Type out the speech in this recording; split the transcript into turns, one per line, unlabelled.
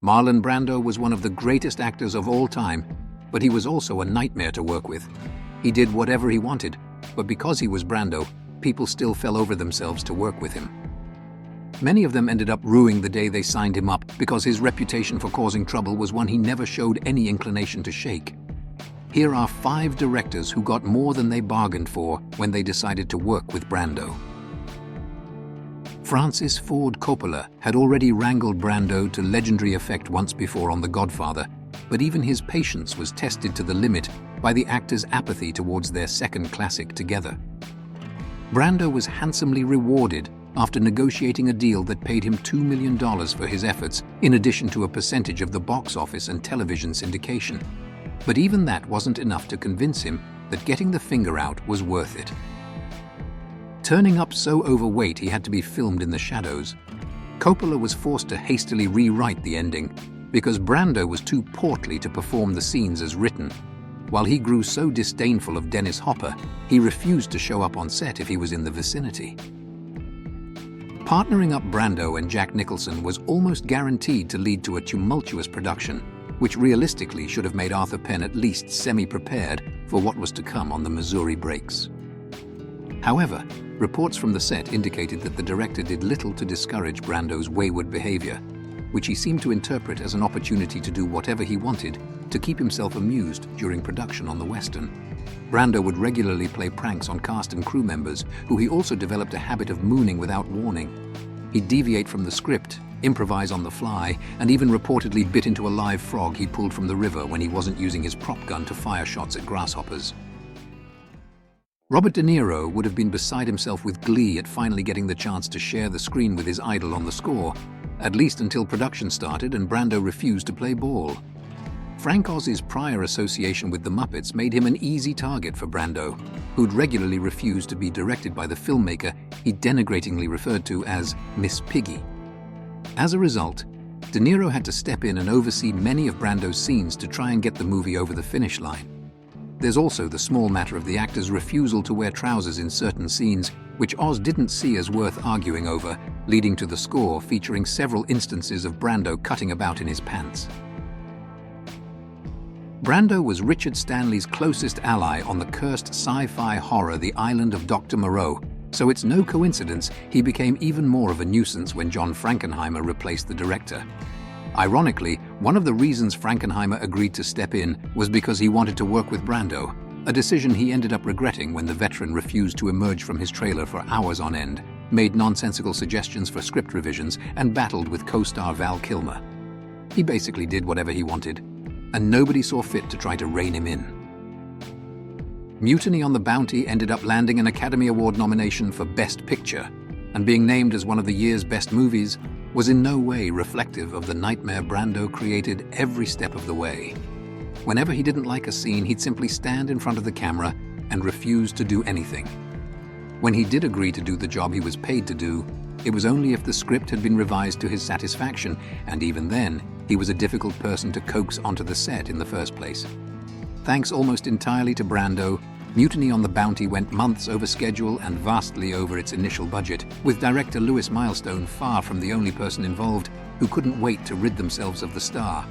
Marlon Brando was one of the greatest actors of all time, but he was also a nightmare to work with. He did whatever he wanted, but because he was Brando, people still fell over themselves to work with him. Many of them ended up ruining the day they signed him up because his reputation for causing trouble was one he never showed any inclination to shake. Here are 5 directors who got more than they bargained for when they decided to work with Brando. Francis Ford Coppola had already wrangled Brando to legendary effect once before on The Godfather, but even his patience was tested to the limit by the actor's apathy towards their second classic together. Brando was handsomely rewarded after negotiating a deal that paid him $2 million for his efforts, in addition to a percentage of the box office and television syndication. But even that wasn't enough to convince him that getting the finger out was worth it. Turning up so overweight he had to be filmed in the shadows, Coppola was forced to hastily rewrite the ending because Brando was too portly to perform the scenes as written. While he grew so disdainful of Dennis Hopper, he refused to show up on set if he was in the vicinity. Partnering up Brando and Jack Nicholson was almost guaranteed to lead to a tumultuous production, which realistically should have made Arthur Penn at least semi-prepared for what was to come on the Missouri breaks. However, reports from the set indicated that the director did little to discourage Brando's wayward behavior, which he seemed to interpret as an opportunity to do whatever he wanted to keep himself amused during production on the Western. Brando would regularly play pranks on cast and crew members, who he also developed a habit of mooning without warning. He'd deviate from the script, improvise on the fly, and even reportedly bit into a live frog he pulled from the river when he wasn't using his prop gun to fire shots at grasshoppers. Robert De Niro would have been beside himself with glee at finally getting the chance to share the screen with his idol on the score, at least until production started and Brando refused to play ball. Frank Oz's prior association with the Muppets made him an easy target for Brando, who'd regularly refused to be directed by the filmmaker he denigratingly referred to as Miss Piggy. As a result, De Niro had to step in and oversee many of Brando's scenes to try and get the movie over the finish line. There's also the small matter of the actor's refusal to wear trousers in certain scenes, which Oz didn't see as worth arguing over, leading to the score featuring several instances of Brando cutting about in his pants. Brando was Richard Stanley's closest ally on the cursed sci-fi horror The Island of Dr. Moreau, so it's no coincidence he became even more of a nuisance when John Frankenheimer replaced the director. Ironically, one of the reasons Frankenheimer agreed to step in was because he wanted to work with Brando, a decision he ended up regretting when the veteran refused to emerge from his trailer for hours on end, made nonsensical suggestions for script revisions, and battled with co-star Val Kilmer. He basically did whatever he wanted, and nobody saw fit to try to rein him in. Mutiny on the Bounty ended up landing an Academy Award nomination for Best Picture, and being named as one of the year's best movies was in no way reflective of the nightmare Brando created every step of the way. Whenever he didn't like a scene, he'd simply stand in front of the camera and refuse to do anything. When he did agree to do the job he was paid to do, it was only if the script had been revised to his satisfaction, and even then, he was a difficult person to coax onto the set in the first place. Thanks almost entirely to Brando, Mutiny on the Bounty went months over schedule and vastly over its initial budget, with director Louis Milestone far from the only person involved who couldn't wait to rid themselves of the star.